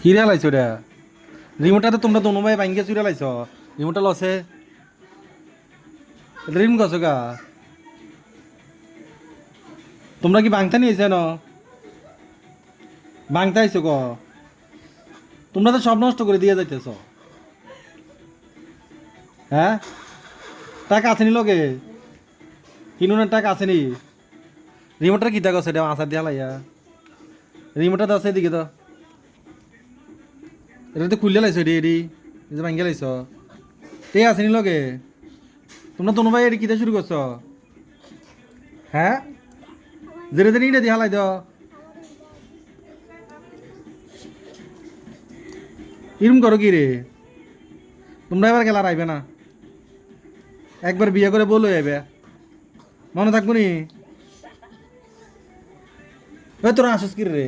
কিরে লাইছো রে রিমোটটা তো তোমরা দোনো ভাই ভাঙ্গে চুরে লাইছো রিমোটটা লসে রিম গছো গা তোমরা কি ভাঙতে নিয়েছে না ভাঙতে আইছো গ তোমরা তো সব নষ্ট করে দিয়ে যাইতেছ হ্যাঁ টাকা আছে নি লগে কিনুনের টাকা আছে নি রিমোটটা কিতা গছে এটা আসার দিয়া লাইয়া রিমোটটা তো আছে এদিকে তো এটা তো খুললে লাইছো এডি এডি এই যে ভাঙ্গে লাইছো ঠিক আছে নি লগে তোমরা দোনো ভাই এডি কিতা শুরু করছো হ্যাঁ ধীরে ধীরে ইটা দিয়া লাই দাও এরম করো কি রে তোমরা এবার খেলা আইবে না একবার বিয়ে করে বলো আইবে মনে থাকবো নি তোরা আসস কি রে